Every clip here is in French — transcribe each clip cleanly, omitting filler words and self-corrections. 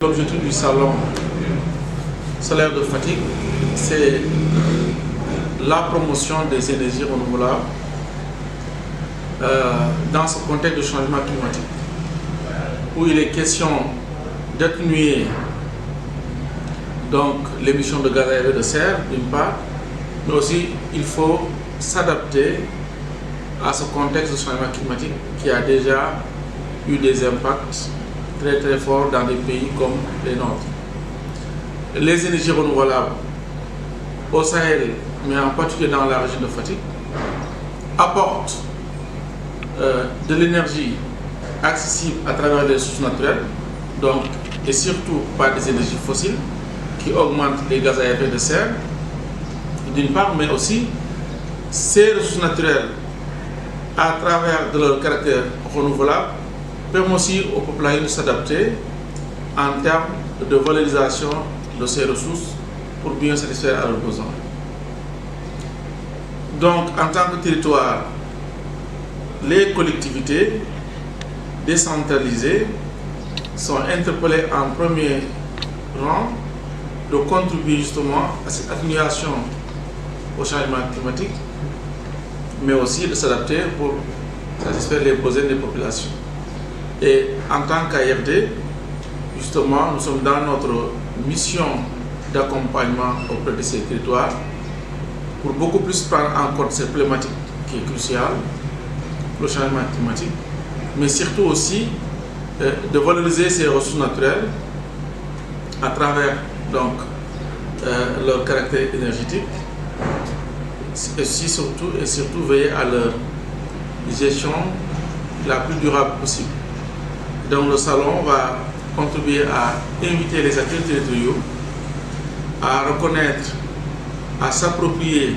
L'objectif du salon solaire de Fatick, c'est la promotion des énergies renouvelables dans ce contexte de changement climatique, où il est question d'atténuer donc l'émission de gaz à effet de serre d'une part, mais aussi il faut s'adapter à ce contexte de changement climatique qui a déjà eu des impacts très forts dans des pays comme les nôtres. Les énergies renouvelables au Sahel, mais en particulier dans la région de Fatick, apportent de l'énergie accessible à travers les ressources naturelles, donc, et surtout pas des énergies fossiles qui augmentent les gaz à effet de serre, d'une part, mais aussi ces ressources naturelles, à travers de leur caractère renouvelable, permettent aussi aux populations de s'adapter en termes de valorisation de ces ressources pour bien satisfaire à leurs besoins. Donc, en tant que territoire, les collectivités décentralisées sont interpellées en premier rang de contribuer justement à cette atténuation au changement climatique, mais aussi de s'adapter pour satisfaire les besoins des populations. Et en tant qu'ARD, justement, nous sommes dans notre mission d'accompagnement auprès de ces territoires pour beaucoup plus prendre en compte cette problématique qui est cruciale pour le changement climatique, mais surtout aussi de valoriser ces ressources naturelles à travers donc leur caractère énergétique et surtout veiller à leur gestion la plus durable possible. Donc le salon va contribuer à inviter les acteurs territoriaux à reconnaître, à s'approprier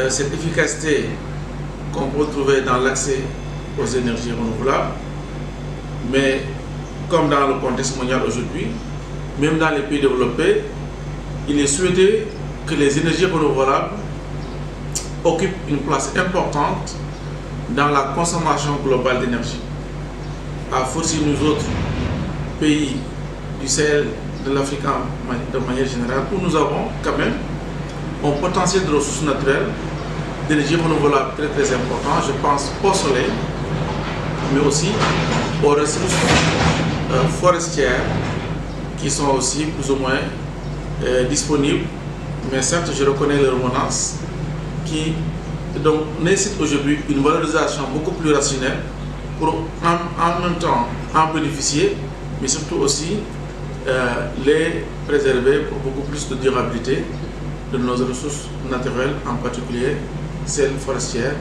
cette efficacité qu'on peut trouver dans l'accès aux énergies renouvelables, mais comme dans le contexte mondial aujourd'hui, même dans les pays développés, il est souhaité que les énergies renouvelables occupent une place importante dans la consommation globale d'énergie. À force nous autres pays du Sahel, de l'Afrique de manière générale, où nous avons quand même un potentiel de ressources naturelles, d'énergie renouvelable très important. Je pense au soleil, mais aussi aux ressources forestières qui sont aussi plus ou moins disponibles, mais certes je reconnais leur menace qui donc nécessite aujourd'hui une valorisation beaucoup plus rationnelle pour en même temps en bénéficier, mais surtout aussi les préserver pour beaucoup plus de durabilité de nos ressources naturelles, en particulier celles forestières,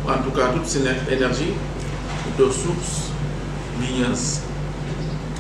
ou en tout cas toute cette énergie de sources ligneuses.